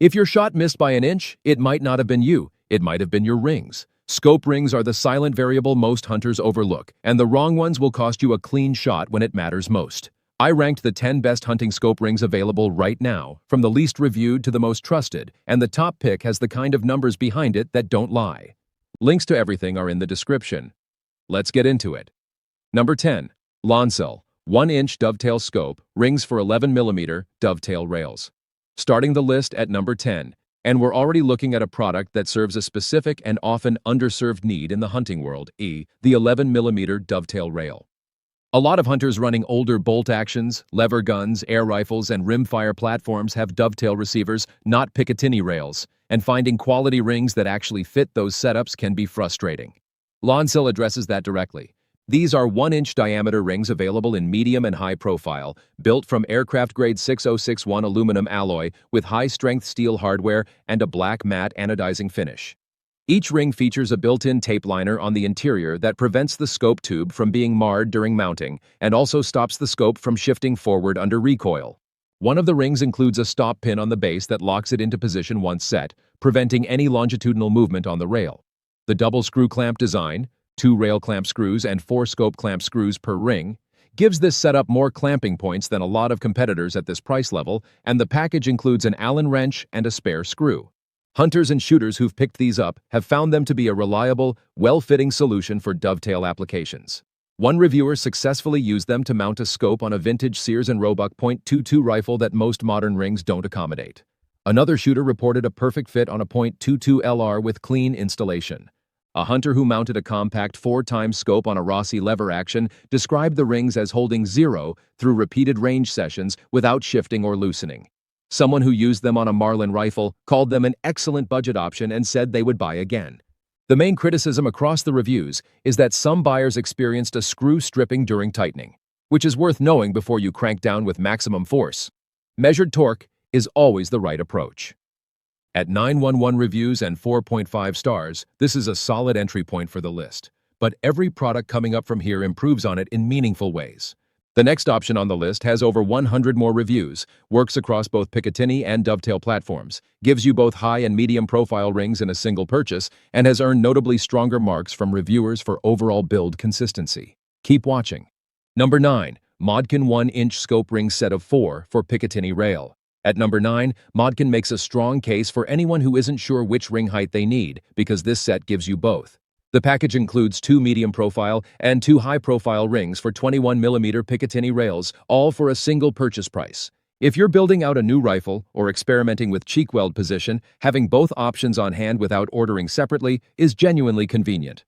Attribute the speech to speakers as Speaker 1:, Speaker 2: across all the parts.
Speaker 1: If your shot missed by an inch, it might not have been you, it might have been your rings. Scope rings are the silent variable most hunters overlook, and the wrong ones will cost you a clean shot when it matters most. I ranked the 10 best hunting scope rings available right now, from the least reviewed to the most trusted, and the top pick has the kind of numbers behind it that don't lie. Links to everything are in the description. Let's get into it. Number 10. Lonsel 1-inch dovetail scope, rings for 11mm dovetail rails. Starting the list at number 10, and we're already looking at a product that serves a specific and often underserved need in the hunting world, the 11mm dovetail rail. A lot of hunters running older bolt actions, lever guns, air rifles, and rimfire platforms have dovetail receivers, not Picatinny rails, and finding quality rings that actually fit those setups can be frustrating. Lonsel addresses that directly. These are 1-inch diameter rings available in medium and high profile, built from aircraft-grade 6061 aluminum alloy with high-strength steel hardware and a black matte anodizing finish. Each ring features a built-in tape liner on the interior that prevents the scope tube from being marred during mounting and also stops the scope from shifting forward under recoil. One of the rings includes a stop pin on the base that locks it into position once set, preventing any longitudinal movement on the rail. The double screw clamp design, 2 rail clamp screws and 4 scope clamp screws per ring, gives this setup more clamping points than a lot of competitors at this price level, and the package includes an Allen wrench and a spare screw. Hunters and shooters who've picked these up have found them to be a reliable, well-fitting solution for dovetail applications. One reviewer successfully used them to mount a scope on a vintage Sears & Roebuck .22 rifle that most modern rings don't accommodate. Another shooter reported a perfect fit on a .22 LR with clean installation. A hunter who mounted a compact 4x scope on a Rossi lever action described the rings as holding 0 through repeated range sessions without shifting or loosening. Someone who used them on a Marlin rifle called them an excellent budget option and said they would buy again. The main criticism across the reviews is that some buyers experienced a screw stripping during tightening, which is worth knowing before you crank down with maximum force. Measured torque is always the right approach. At 911 reviews and 4.5 stars, this is a solid entry point for the list, but every product coming up from here improves on it in meaningful ways. The next option on the list has over 100 more reviews, works across both Picatinny and dovetail platforms, gives you both high and medium profile rings in a single purchase, and has earned notably stronger marks from reviewers for overall build consistency. Keep watching. Number 9. Modkin 1-inch scope ring set of 4 for Picatinny rail. At number 9, Modkin makes a strong case for anyone who isn't sure which ring height they need, because this set gives you both. The package includes 2 medium-profile and 2 high-profile rings for 21mm Picatinny rails, all for a single purchase price. If you're building out a new rifle or experimenting with cheek weld position, having both options on hand without ordering separately is genuinely convenient.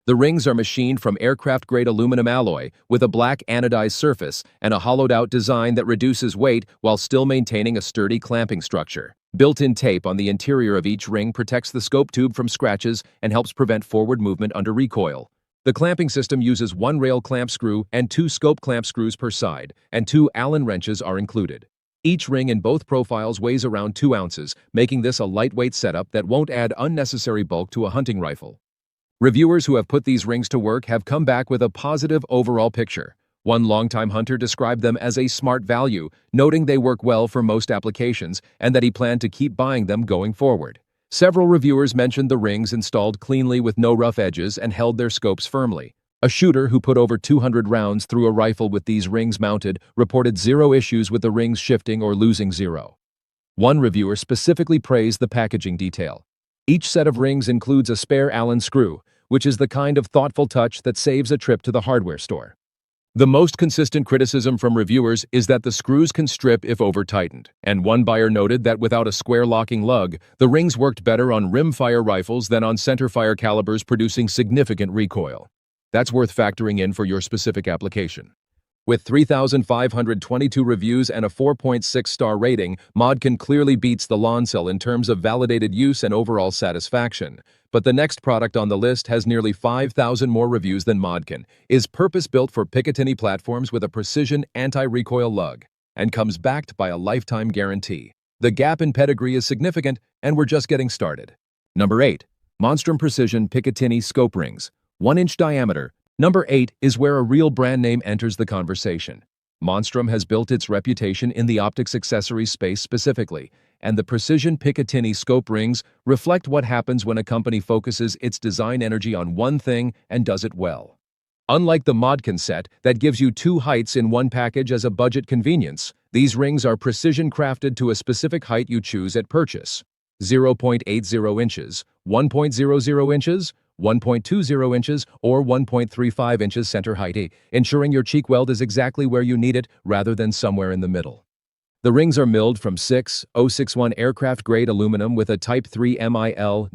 Speaker 1: The rings are machined from aircraft-grade aluminum alloy with a black anodized surface and a hollowed-out design that reduces weight while still maintaining a sturdy clamping structure. Built-in tape on the interior of each ring protects the scope tube from scratches and helps prevent forward movement under recoil. The clamping system uses 1 rail clamp screw and 2 scope clamp screws per side, and 2 Allen wrenches are included. Each ring in both profiles weighs around 2 ounces, making this a lightweight setup that won't add unnecessary bulk to a hunting rifle. Reviewers who have put these rings to work have come back with a positive overall picture. One longtime hunter described them as a smart value, noting they work well for most applications and that he planned to keep buying them going forward. Several reviewers mentioned the rings installed cleanly with no rough edges and held their scopes firmly. A shooter who put over 200 rounds through a rifle with these rings mounted reported 0 issues with the rings shifting or losing 0. One reviewer specifically praised the packaging detail. Each set of rings includes a spare Allen screw, which is the kind of thoughtful touch that saves a trip to the hardware store. The most consistent criticism from reviewers is that the screws can strip if over-tightened, and one buyer noted that without a square locking lug, the rings worked better on rimfire rifles than on centerfire calibers producing significant recoil. That's worth factoring in for your specific application. With 3,522 reviews and a 4.6-star rating, Modkin clearly beats the Lonsel in terms of validated use and overall satisfaction. But the next product on the list has nearly 5,000 more reviews than Modkin, is purpose-built for Picatinny platforms with a precision anti-recoil lug, and comes backed by a lifetime guarantee. The gap in pedigree is significant, and we're just getting started. Number 8. Monstrum Precision Picatinny Scope Rings, 1-inch diameter. Number 8 is where a real brand name enters the conversation. Monstrum has built its reputation in the optics accessories space specifically, and the Precision Picatinny scope rings reflect what happens when a company focuses its design energy on one thing and does it well. Unlike the Modkin set that gives you two heights in one package as a budget convenience, these rings are precision crafted to a specific height you choose at purchase. 0.80 inches, 1.00 inches, 1.20 inches, or 1.35 inches center height, ensuring your cheek weld is exactly where you need it rather than somewhere in the middle. The rings are milled from 6061 aircraft-grade aluminum with a Type 3 MIL-STD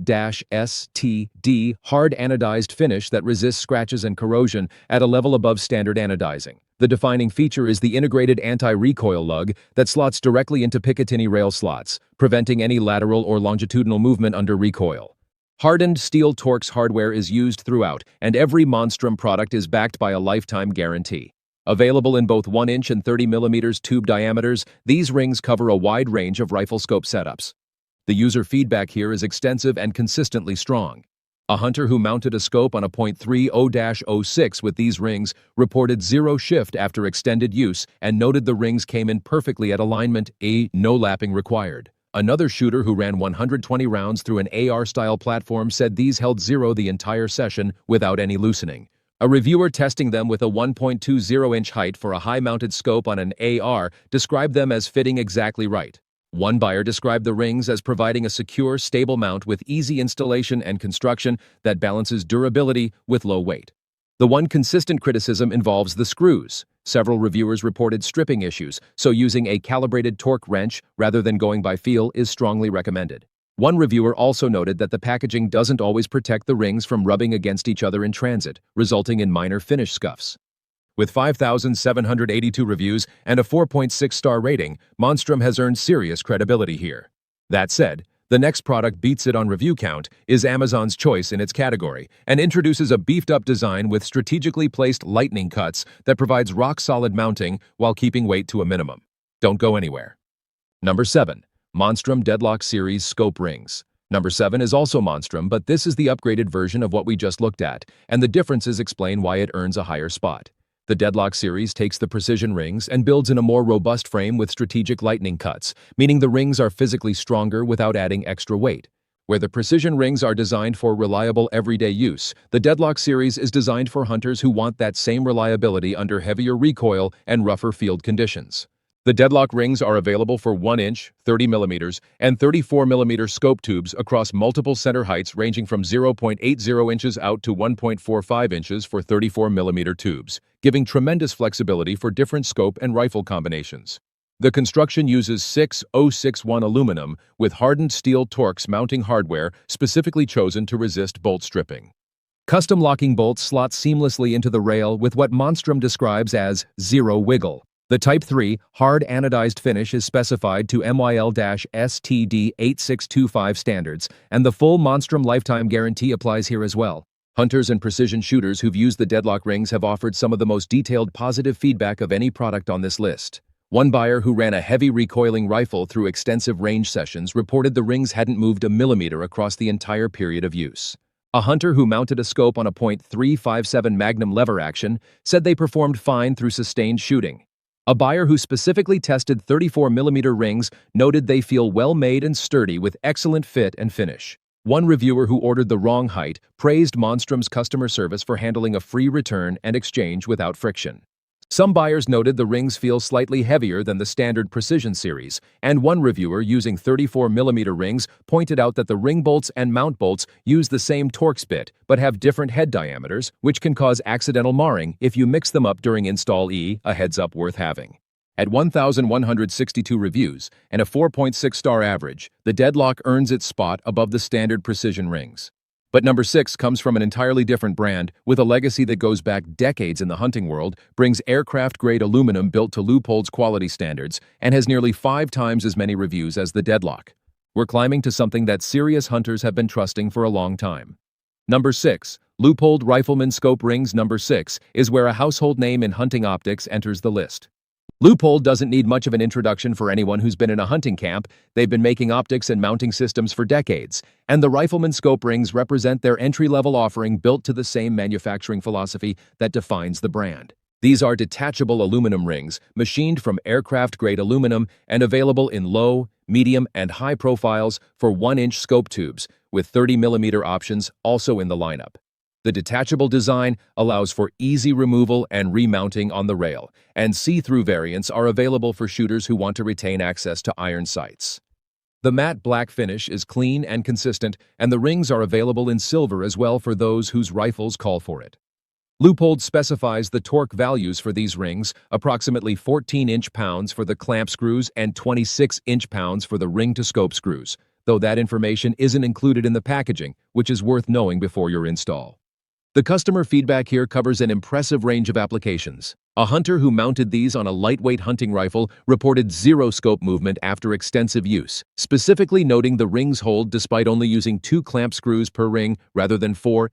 Speaker 1: hard anodized finish that resists scratches and corrosion at a level above standard anodizing. The defining feature is the integrated anti-recoil lug that slots directly into Picatinny rail slots, preventing any lateral or longitudinal movement under recoil. Hardened steel Torx hardware is used throughout, and every Monstrum product is backed by a lifetime guarantee. Available in both 1-inch and 30mm tube diameters, these rings cover a wide range of rifle scope setups. The user feedback here is extensive and consistently strong. A hunter who mounted a scope on a .30-06 with these rings reported zero shift after extended use and noted the rings came in perfectly at alignment, no lapping required. Another shooter who ran 120 rounds through an AR-style platform said these held zero the entire session without any loosening. A reviewer testing them with a 1.20-inch height for a high-mounted scope on an AR described them as fitting exactly right. One buyer described the rings as providing a secure, stable mount with easy installation and construction that balances durability with low weight. The one consistent criticism involves the screws. Several reviewers reported stripping issues, so using a calibrated torque wrench rather than going by feel is strongly recommended. One reviewer also noted that the packaging doesn't always protect the rings from rubbing against each other in transit, resulting in minor finish scuffs. With 5,782 reviews and a 4.6-star rating, Monstrum has earned serious credibility here. That said, the next product beats it on review count, is Amazon's choice in its category, and introduces a beefed-up design with strategically placed lightning cuts that provides rock-solid mounting while keeping weight to a minimum. Don't go anywhere. Number 7. Monstrum Deadlock Series Scope Rings. Number 7 is also Monstrum, but this is the upgraded version of what we just looked at, and the differences explain why it earns a higher spot. The Deadlock series takes the precision rings and builds in a more robust frame with strategic lightning cuts, meaning the rings are physically stronger without adding extra weight. Where the precision rings are designed for reliable everyday use, the Deadlock series is designed for hunters who want that same reliability under heavier recoil and rougher field conditions. The Deadlock rings are available for 1-inch, 30mm, and 34mm scope tubes across multiple center heights ranging from 0.80 inches out to 1.45 inches for 34mm tubes, giving tremendous flexibility for different scope and rifle combinations. The construction uses 6061 aluminum with hardened steel Torx mounting hardware specifically chosen to resist bolt stripping. Custom locking bolts slot seamlessly into the rail with what Monstrum describes as zero wiggle. The Type 3 hard anodized finish is specified to MYL-STD 8625 standards, and the full Monstrum lifetime guarantee applies here as well. Hunters and precision shooters who've used the Deadlock rings have offered some of the most detailed positive feedback of any product on this list. One buyer who ran a heavy recoiling rifle through extensive range sessions reported the rings hadn't moved a millimeter across the entire period of use. A hunter who mounted a scope on a .357 Magnum lever action said they performed fine through sustained shooting. A buyer who specifically tested 34mm rings noted they feel well-made and sturdy with excellent fit and finish. One reviewer who ordered the wrong height praised Monstrum's customer service for handling a free return and exchange without friction. Some buyers noted the rings feel slightly heavier than the standard Precision series, and one reviewer using 34mm rings pointed out that the ring bolts and mount bolts use the same Torx bit but have different head diameters, which can cause accidental marring if you mix them up during install. A heads up worth having. At 1,162 reviews and a 4.6-star average, the Deadlock earns its spot above the standard Precision rings. But number 6 comes from an entirely different brand, with a legacy that goes back decades in the hunting world, brings aircraft-grade aluminum built to Leupold's quality standards, and has nearly 5 times as many reviews as the Deadlock. We're climbing to something that serious hunters have been trusting for a long time. Number 6. Leupold Rifleman Scope Rings. Number 6 is where a household name in hunting optics enters the list. Leupold doesn't need much of an introduction for anyone who's been in a hunting camp. They've been making optics and mounting systems for decades, and the Rifleman Scope Rings represent their entry-level offering built to the same manufacturing philosophy that defines the brand. These are detachable aluminum rings, machined from aircraft-grade aluminum and available in low, medium, and high profiles for 1-inch scope tubes, with 30mm options also in the lineup. The detachable design allows for easy removal and remounting on the rail, and see-through variants are available for shooters who want to retain access to iron sights. The matte black finish is clean and consistent, and the rings are available in silver as well for those whose rifles call for it. Leupold specifies the torque values for these rings, approximately 14 inch-pounds for the clamp screws and 26 inch-pounds for the ring-to-scope screws, though that information isn't included in the packaging, which is worth knowing before your install. The customer feedback here covers an impressive range of applications. A hunter who mounted these on a lightweight hunting rifle reported zero scope movement after extensive use, specifically noting the rings hold despite only using 2 clamp screws per ring rather than 4,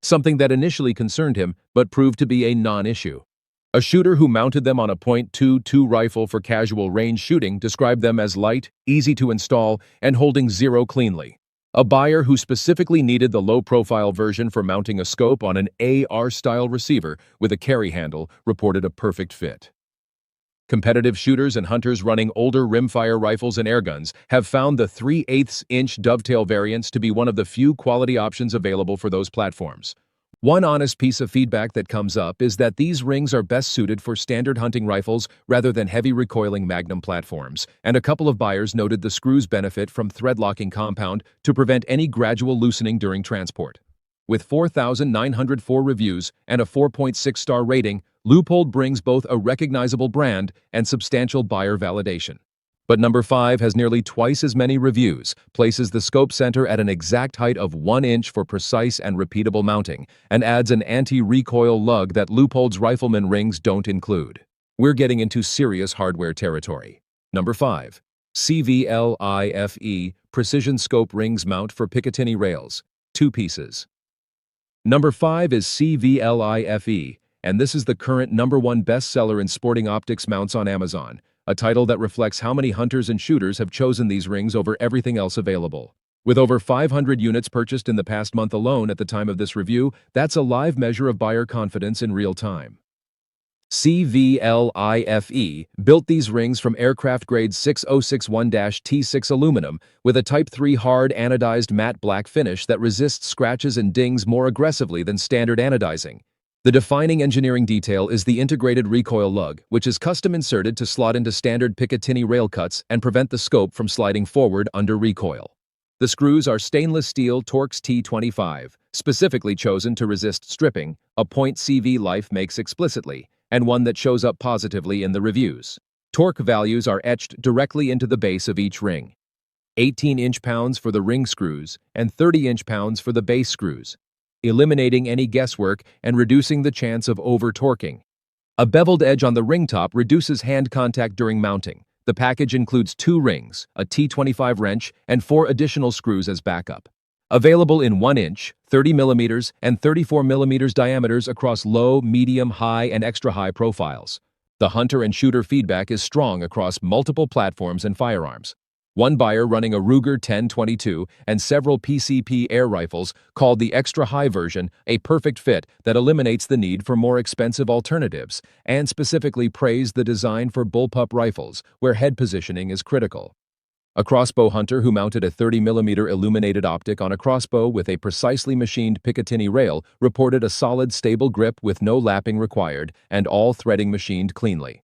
Speaker 1: something that initially concerned him but proved to be a non-issue. A shooter who mounted them on a .22 rifle for casual range shooting described them as light, easy to install, and holding zero cleanly. A buyer who specifically needed the low-profile version for mounting a scope on an AR-style receiver with a carry handle reported a perfect fit. Competitive shooters and hunters running older rimfire rifles and airguns have found the 3/8-inch dovetail variants to be one of the few quality options available for those platforms. One honest piece of feedback that comes up is that these rings are best suited for standard hunting rifles rather than heavy recoiling Magnum platforms, and a couple of buyers noted the screws benefit from thread-locking compound to prevent any gradual loosening during transport. With 4,904 reviews and a 4.6-star rating, Leupold brings both a recognizable brand and substantial buyer validation. But number 5 has nearly twice as many reviews, places the scope center at an exact height of 1 inch for precise and repeatable mounting, and adds an anti-recoil lug that Leupold's rifleman rings don't include. We're getting into serious hardware territory. Number 5. CVLIFE Precision Scope Rings Mount for Picatinny Rails. 2 pieces. Number 5 is CVLIFE, and this is the current #1 bestseller in sporting optics mounts on Amazon, a title that reflects how many hunters and shooters have chosen these rings over everything else available. With over 500 units purchased in the past month alone at the time of this review, that's a live measure of buyer confidence in real time. CVLIFE built these rings from aircraft-grade 6061-T6 aluminum with a Type 3 hard anodized matte black finish that resists scratches and dings more aggressively than standard anodizing. The defining engineering detail is the integrated recoil lug, which is custom inserted to slot into standard Picatinny rail cuts and prevent the scope from sliding forward under recoil. The screws are stainless steel Torx T25, specifically chosen to resist stripping, a point CVLIFE makes explicitly, and one that shows up positively in the reviews. Torque values are etched directly into the base of each ring. 18 inch-pounds for the ring screws and 30 inch-pounds for the base screws, eliminating any guesswork and reducing the chance of over-torquing. A beveled edge on the ring top reduces hand contact during mounting. The package includes 2 rings, a T25 wrench, and 4 additional screws as backup. Available in 1 inch, 30mm, and 34mm diameters across low, medium, high, and extra-high profiles. The hunter and shooter feedback is strong across multiple platforms and firearms. One buyer running a Ruger 1022 and several PCP air rifles called the extra-high version a perfect fit that eliminates the need for more expensive alternatives, and specifically praised the design for bullpup rifles, where head positioning is critical. A crossbow hunter who mounted a 30mm illuminated optic on a crossbow with a precisely machined Picatinny rail reported a solid, stable grip with no lapping required and all threading machined cleanly.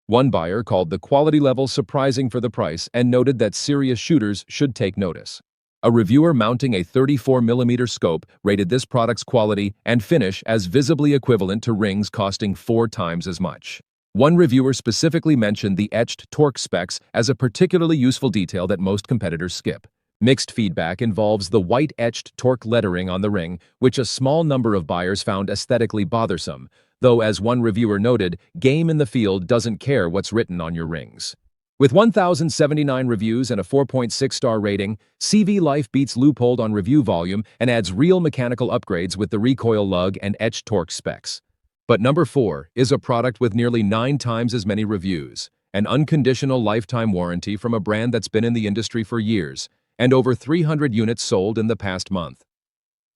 Speaker 1: One buyer called the quality level surprising for the price and noted that serious shooters should take notice. A reviewer mounting a 34mm scope rated this product's quality and finish as visibly equivalent to rings costing 4 times as much. One reviewer specifically mentioned the etched torque specs as a particularly useful detail that most competitors skip. Mixed feedback involves the white etched torque lettering on the ring, which a small number of buyers found aesthetically bothersome, though as one reviewer noted, game in the field doesn't care what's written on your rings. With 1,079 reviews and a 4.6-star rating, CVLIFE beats Leupold on review volume and adds real mechanical upgrades with the recoil lug and etched torque specs. But number 4 is a product with nearly 9 times as many reviews, an unconditional lifetime warranty from a brand that's been in the industry for years, and over 300 units sold in the past month.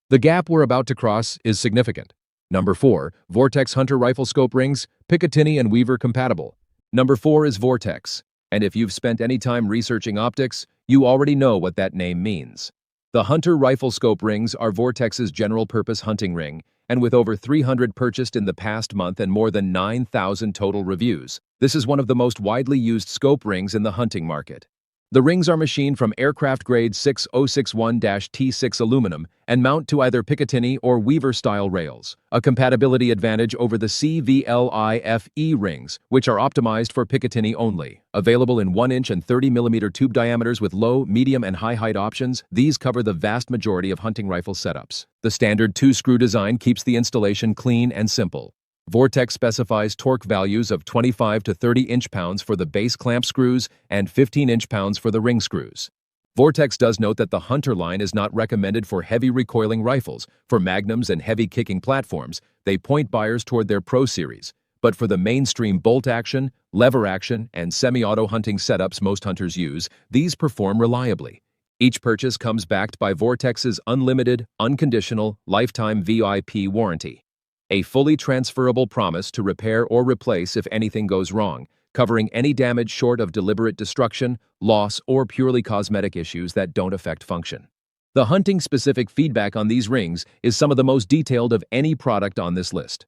Speaker 1: The gap we're about to cross is significant. Number 4, Vortex Hunter Rifle Scope Rings, Picatinny and Weaver compatible. Number 4 is Vortex. And if you've spent any time researching optics, you already know what that name means. The Hunter Rifle Scope Rings are Vortex's general-purpose hunting ring, and with over 300 purchased in the past month and more than 9,000 total reviews, this is one of the most widely used scope rings in the hunting market. The rings are machined from aircraft-grade 6061-T6 aluminum and mount to either Picatinny or Weaver-style rails, a compatibility advantage over the CVLIFE rings, which are optimized for Picatinny only. Available in 1-inch and 30mm tube diameters with low, medium, and high height options, these cover the vast majority of hunting rifle setups. The standard 2-screw design keeps the installation clean and simple. Vortex specifies torque values of 25 to 30 inch-pounds for the base clamp screws and 15 inch-pounds for the ring screws. Vortex does note that the Hunter line is not recommended for heavy recoiling rifles. For magnums and heavy kicking platforms, they point buyers toward their Pro Series. But for the mainstream bolt action, lever action, and semi-auto hunting setups most hunters use, these perform reliably. Each purchase comes backed by Vortex's unlimited, unconditional, lifetime VIP warranty. A fully transferable promise to repair or replace if anything goes wrong, covering any damage short of deliberate destruction, loss, or purely cosmetic issues that don't affect function. The hunting-specific feedback on these rings is some of the most detailed of any product on this list.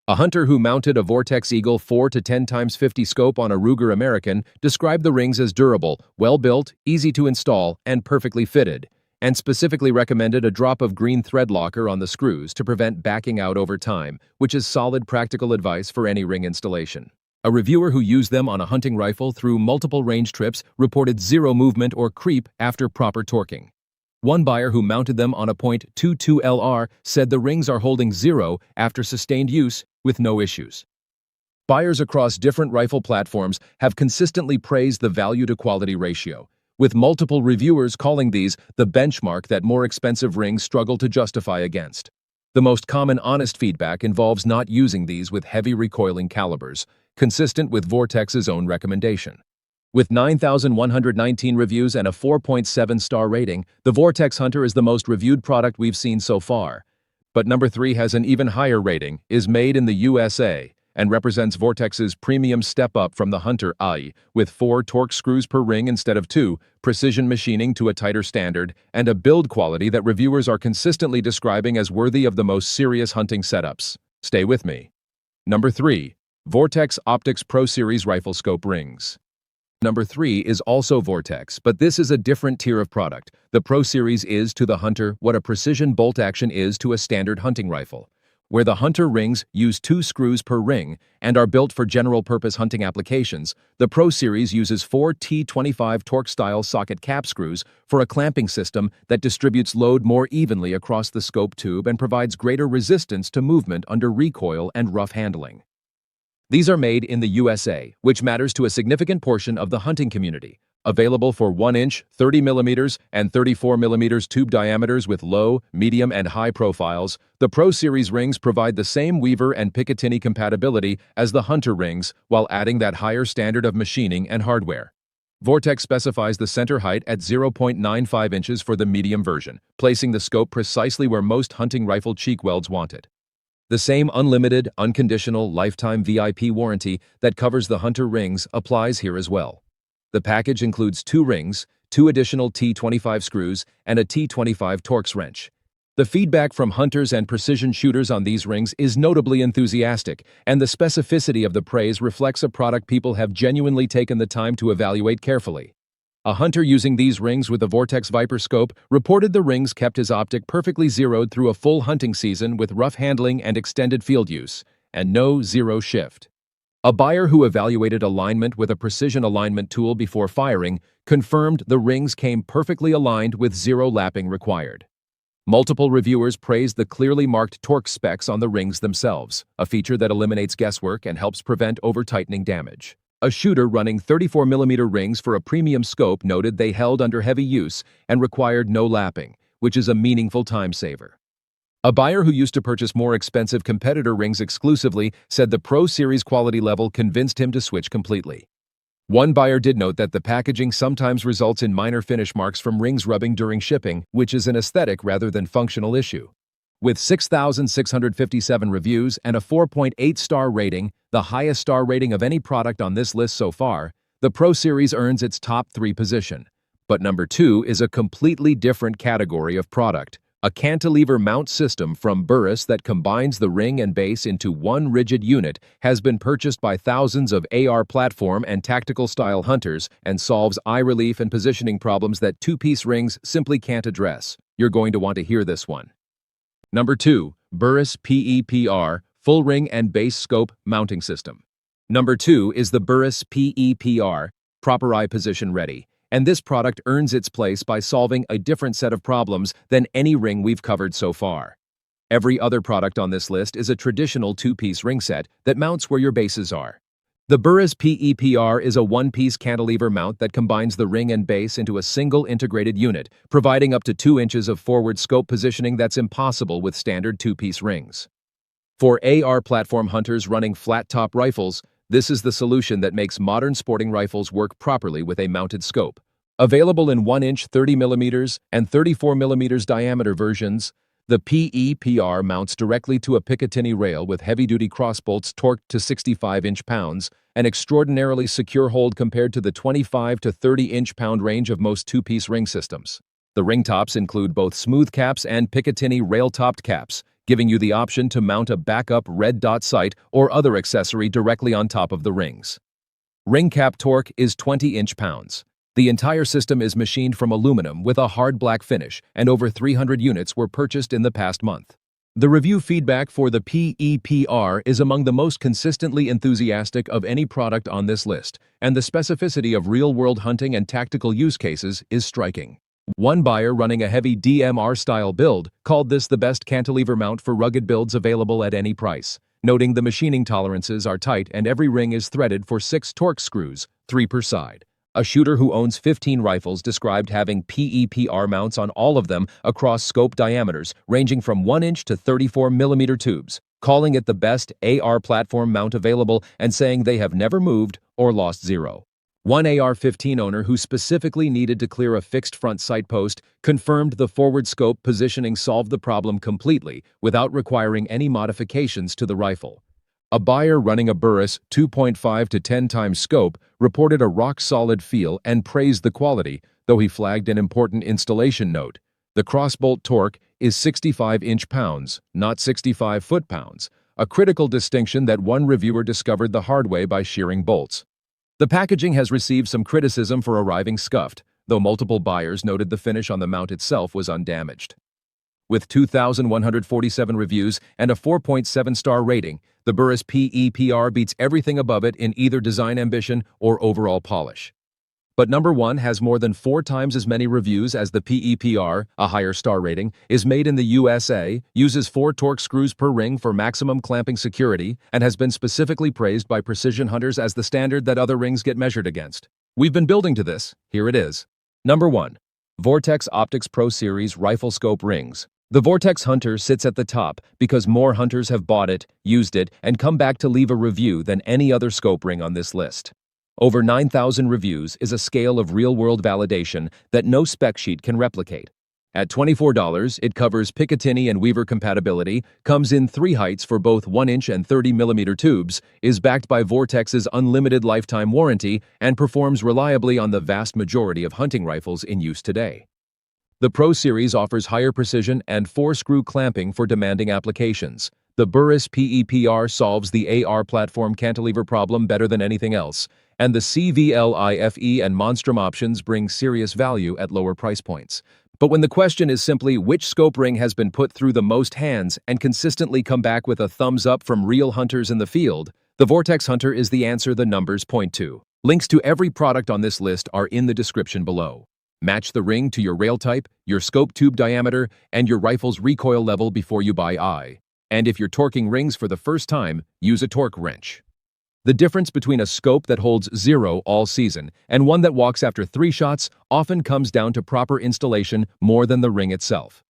Speaker 1: A hunter who mounted a Vortex Eagle 4 to 10x50 scope on a Ruger American described the rings as durable, well-built, easy to install, and perfectly fitted, and specifically recommended a drop of green thread locker on the screws to prevent backing out over time, which is solid practical advice for any ring installation. A reviewer who used them on a hunting rifle through multiple range trips reported zero movement or creep after proper torquing. One buyer who mounted them on a .22 LR said the rings are holding zero after sustained use with no issues. Buyers across different rifle platforms have consistently praised the value-to-quality ratio, with multiple reviewers calling these the benchmark that more expensive rings struggle to justify against. The most common honest feedback involves not using these with heavy recoiling calibers, consistent with Vortex's own recommendation. With 9,119 reviews and a 4.7-star rating, the Vortex Hunter is the most reviewed product we've seen so far. But number 3 has an even higher rating, is made in the USA, and represents Vortex's premium step-up from the Hunter AI, with 4 torque screws per ring instead of 2, precision machining to a tighter standard, and a build quality that reviewers are consistently describing as worthy of the most serious hunting setups. Stay with me. Number 3. Vortex Optics Pro Series Rifle Scope Rings. Number 3 is also Vortex, but this is a different tier of product. The Pro Series is to the Hunter what a precision bolt action is to a standard hunting rifle. Where the Hunter rings use 2 screws per ring and are built for general-purpose hunting applications, the Pro Series uses 4 T25 torque-style socket cap screws for a clamping system that distributes load more evenly across the scope tube and provides greater resistance to movement under recoil and rough handling. These are made in the USA, which matters to a significant portion of the hunting community. Available for 1-inch, 30mm, and 34mm tube diameters with low, medium, and high profiles, the Pro Series rings provide the same Weaver and Picatinny compatibility as the Hunter rings while adding that higher standard of machining and hardware. Vortex specifies the center height at 0.95 inches for the medium version, placing the scope precisely where most hunting rifle cheek welds want it. The same unlimited, unconditional, lifetime VIP warranty that covers the Hunter rings applies here as well. The package includes 2 rings, 2 additional T25 screws, and a T25 Torx wrench. The feedback from hunters and precision shooters on these rings is notably enthusiastic, and the specificity of the praise reflects a product people have genuinely taken the time to evaluate carefully. A hunter using these rings with the Vortex Viper scope reported the rings kept his optic perfectly zeroed through a full hunting season with rough handling and extended field use, and no zero shift. A buyer who evaluated alignment with a precision alignment tool before firing confirmed the rings came perfectly aligned with zero lapping required. Multiple reviewers praised the clearly marked torque specs on the rings themselves, a feature that eliminates guesswork and helps prevent over-tightening damage. A shooter running 34mm rings for a premium scope noted they held under heavy use and required no lapping, which is a meaningful time saver. A buyer who used to purchase more expensive competitor rings exclusively said the Pro Series quality level convinced him to switch completely. One buyer did note that the packaging sometimes results in minor finish marks from rings rubbing during shipping, which is an aesthetic rather than functional issue. With 6,657 reviews and a 4.8-star rating, the highest star rating of any product on this list so far, The Pro Series earns its top 3 position. But number 2 is a completely different category of product. A cantilever mount system from Burris that combines the ring and base into one rigid unit has been purchased by thousands of AR platform and tactical-style hunters and solves eye relief and positioning problems that two-piece rings simply can't address. You're going to want to hear this one. Number 2. Burris PEPR Full Ring and Base Scope Mounting System. Number 2 is the Burris PEPR Proper Eye Position Ready. And this product earns its place by solving a different set of problems than any ring we've covered so far. Every other product on this list is a traditional two-piece ring set that mounts where your bases are. The Burris PEPR is a one-piece cantilever mount that combines the ring and base into a single integrated unit, providing up to 2 inches of forward scope positioning that's impossible with standard two-piece rings. For AR platform hunters running flat-top rifles, this is the solution that makes modern sporting rifles work properly with a mounted scope. Available in 1-inch 30mm and 34mm diameter versions, the PEPR mounts directly to a Picatinny rail with heavy-duty crossbolts torqued to 65 inch-pounds, an extraordinarily secure hold compared to the 25 to 30 inch-pound range of most two-piece ring systems. The ring tops include both smooth caps and Picatinny rail-topped caps, giving you the option to mount a backup red dot sight or other accessory directly on top of the rings. Ring cap torque is 20 inch-pounds. The entire system is machined from aluminum with a hard black finish, and over 300 units were purchased in the past month. The review feedback for the PEPR is among the most consistently enthusiastic of any product on this list, and the specificity of real-world hunting and tactical use cases is striking. One buyer running a heavy DMR-style build called this the best cantilever mount for rugged builds available at any price, noting the machining tolerances are tight and every ring is threaded for 6 Torx screws, 3 per side. A shooter who owns 15 rifles described having PEPR mounts on all of them across scope diameters ranging from 1-inch to 34mm tubes, calling it the best AR platform mount available and saying they have never moved or lost zero. One AR-15 owner who specifically needed to clear a fixed front sight post confirmed the forward scope positioning solved the problem completely without requiring any modifications to the rifle. A buyer running a Burris 2.5 to 10 times scope reported a rock-solid feel and praised the quality, though he flagged an important installation note. The crossbolt torque is 65 inch-pounds, not 65 foot-pounds, a critical distinction that one reviewer discovered the hard way by shearing bolts. The packaging has received some criticism for arriving scuffed, though multiple buyers noted the finish on the mount itself was undamaged. With 2,147 reviews and a 4.7-star rating, the Burris PEPR beats everything above it in either design ambition or overall polish. But number 1 has more than 4 times as many reviews as the PEPR, a higher star rating, is made in the USA, uses 4 Torx screws per ring for maximum clamping security, and has been specifically praised by precision hunters as the standard that other rings get measured against. We've been building to this. Here it is. Number 1. Vortex Optics Pro Series Rifle Scope Rings. The Vortex Hunter sits at the top because more hunters have bought it, used it, and come back to leave a review than any other scope ring on this list. Over 9,000 reviews is a scale of real-world validation that no spec sheet can replicate. At $24, it covers Picatinny and Weaver compatibility, comes in 3 heights for both 1-inch and 30mm tubes, is backed by Vortex's unlimited lifetime warranty, and performs reliably on the vast majority of hunting rifles in use today. The Pro Series offers higher precision and 4-screw clamping for demanding applications. The Burris PEPR solves the AR platform cantilever problem better than anything else, and the CVLIFE and Monstrum options bring serious value at lower price points. But when the question is simply which scope ring has been put through the most hands and consistently come back with a thumbs up from real hunters in the field, the Vortex Hunter is the answer the numbers point to. Links to every product on this list are in the description below. Match the ring to your rail type, your scope tube diameter, and your rifle's recoil level before you buy eye. And if you're torquing rings for the first time, use a torque wrench. The difference between a scope that holds 0 all season and one that walks after 3 shots often comes down to proper installation more than the ring itself.